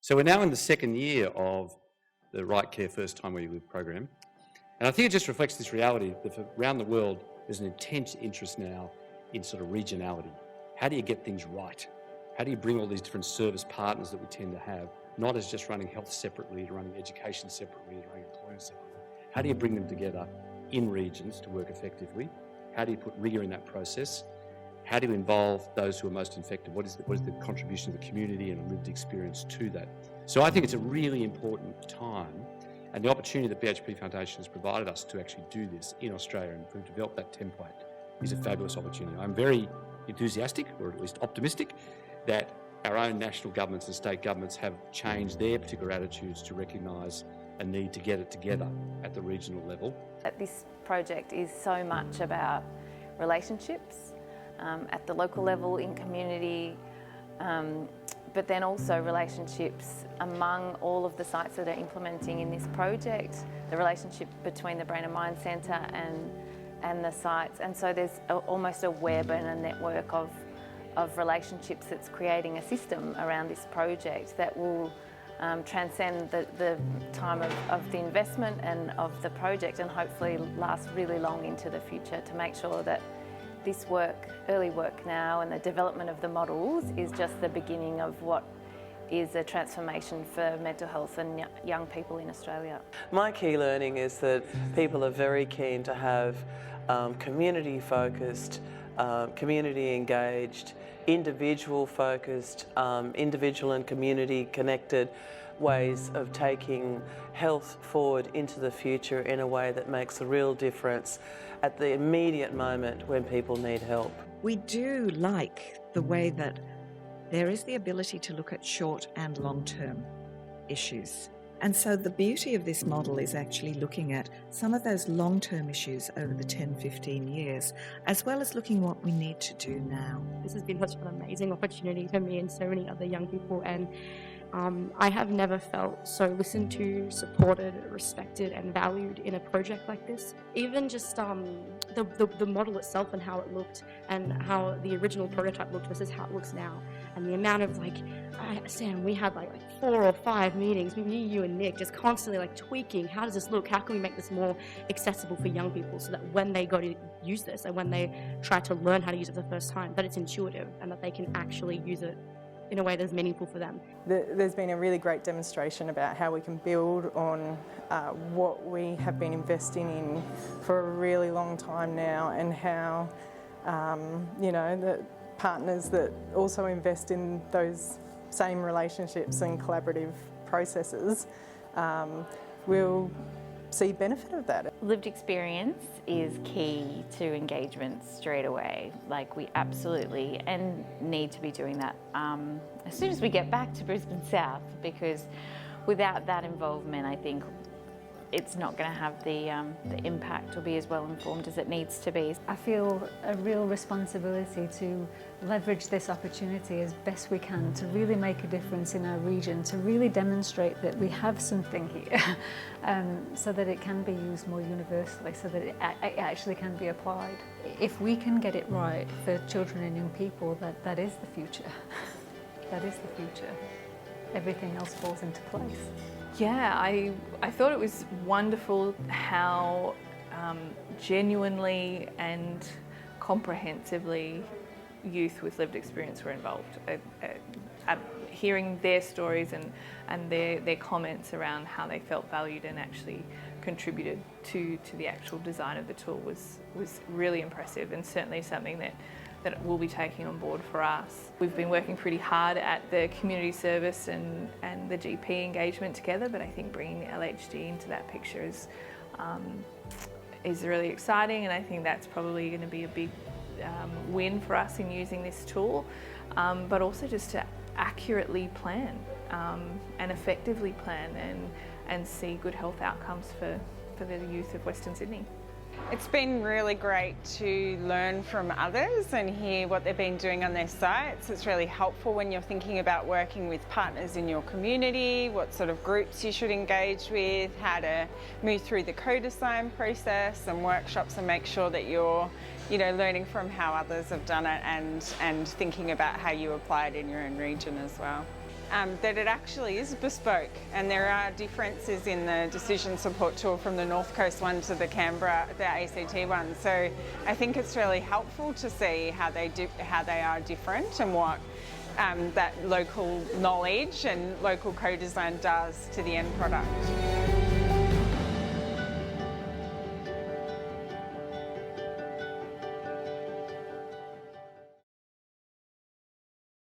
So we're now in the second year of the Right Care First Time Where You Live program. And I think it just reflects this reality that around the world there's an intense interest now in sort of regionality. How do you get things right? How do you bring all these different service partners that we tend to have, not as just running health separately, to running education separately, to running employment separately? How do you bring them together in regions to work effectively? How do you put rigour in that process? How do you involve those who are most infected? What is the contribution of the community and a lived experience to that? So I think it's a really important time, and the opportunity that BHP Foundation has provided us to actually do this in Australia and to develop that template is a fabulous opportunity. I'm very enthusiastic, or at least optimistic, that our own national governments and state governments have changed their particular attitudes to recognise a need to get it together at the regional level. This project is so much about relationships at the local level, in community, but then also relationships among all of the sites that are implementing in this project, the relationship between the Brain and Mind Centre and the sites. And so there's almost a web and a network of relationships that's creating a system around this project that will transcend the time of the investment and of the project, and hopefully last really long into the future, to make sure that this work, early work now, and the development of the models is just the beginning of what is a transformation for mental health and young people in Australia. My key learning is that people are very keen to have community-focused, community-engaged, individual-focused, individual and community-connected ways of taking health forward into the future in a way that makes a real difference at the immediate moment when people need help. We do like the way that there is the ability to look at short and long-term issues. And so the beauty of this model is actually looking at some of those long-term issues over the 10, 15 years, as well as looking what we need to do now. This has been such an amazing opportunity for me and so many other young people, and I have never felt so listened to, supported, respected and valued in a project like this. Even just the model itself and how it looked, and how the original prototype looked versus how it looks now, and the amount of Sam, we had like 4 or 5 meetings, me, you and Nick, just constantly tweaking, how does this look, how can we make this more accessible for young people, so that when they go to use this and when they try to learn how to use it for the first time, that it's intuitive and that they can actually use it in a way that's meaningful for them. There's been a really great demonstration about how we can build on what we have been investing in for a really long time now, and how the partners that also invest in those same relationships and collaborative processes will see benefit of that. Lived experience is key to engagement straight away. We absolutely need to be doing that as soon as we get back to Brisbane South, because without that involvement, I think it's not going to have the impact or be as well informed as it needs to be. I feel a real responsibility to leverage this opportunity as best we can to really make a difference in our region, to really demonstrate that we have something here so that it can be used more universally, so that it actually can be applied. If we can get it right for children and young people, that is the future. That is the future. Everything else falls into place. Yeah, I thought it was wonderful how genuinely and comprehensively youth with lived experience were involved. Hearing their stories and their comments around how they felt valued and actually contributed to the actual design of the tool was really impressive, and certainly something that we'll be taking on board for us. We've been working pretty hard at the community service and the GP engagement together, but I think bringing the LHD into that picture is really exciting, and I think that's probably going to be a big win for us in using this tool, but also just to accurately plan and effectively plan and see good health outcomes for the youth of Western Sydney. It's been really great to learn from others and hear what they've been doing on their sites. It's really helpful when you're thinking about working with partners in your community, what sort of groups you should engage with, how to move through the co-design process and workshops, and make sure that you're learning from how others have done it and thinking about how you apply it in your own region as well. that it actually is bespoke, and there are differences in the decision support tool from the North Coast one to the Canberra, the ACT one. So I think it's really helpful to see how they are different and what that local knowledge and local co-design does to the end product.